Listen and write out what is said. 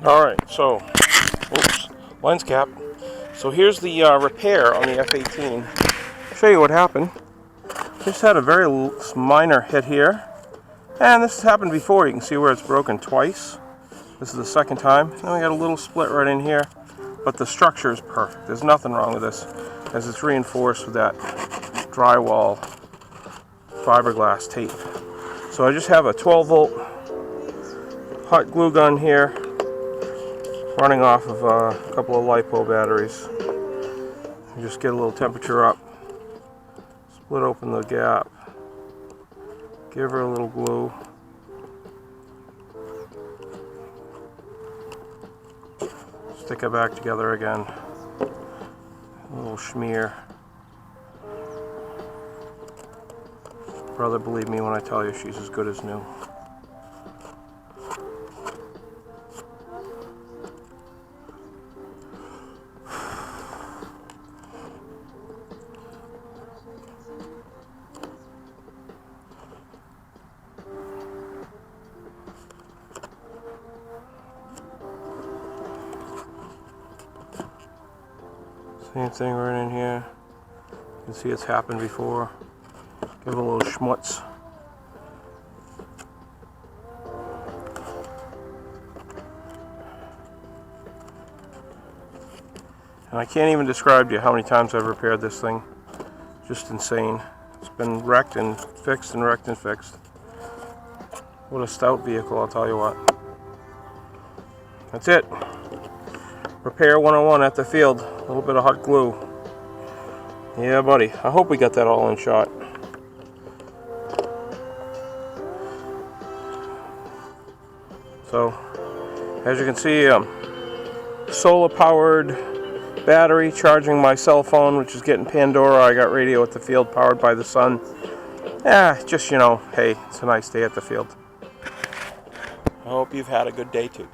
Alright, so, oops, lens cap. So here's the repair on the F-18. I'll show you what happened. Just had a very minor hit here. And this has happened before. You can see where it's broken twice. This is the second time. Now we got a little split right in here. But the structure is perfect. There's nothing wrong with this, as it's reinforced with that drywall fiberglass tape. So I just have a 12-volt hot glue gun here, running off of a couple of LiPo batteries. You just get a little temperature up, split open the gap, give her a little glue, stick it back together again, a little smear. Brother, believe me when I tell you, she's as good as new. Same thing right in here. You can see it's happened before. Give it a little schmutz. And I can't even describe to you how many times I've repaired this thing. Just insane. It's been wrecked and fixed and wrecked and fixed. What a stout vehicle, I'll tell you what. That's it. Repair 101 at the field. A little bit of hot glue. Yeah, buddy. I hope we got that all in shot. So, as you can see, solar-powered battery charging my cell phone, which is getting Pandora. I got radio at the field powered by the sun. Just, you know, hey, it's a nice day at the field. I hope you've had a good day too.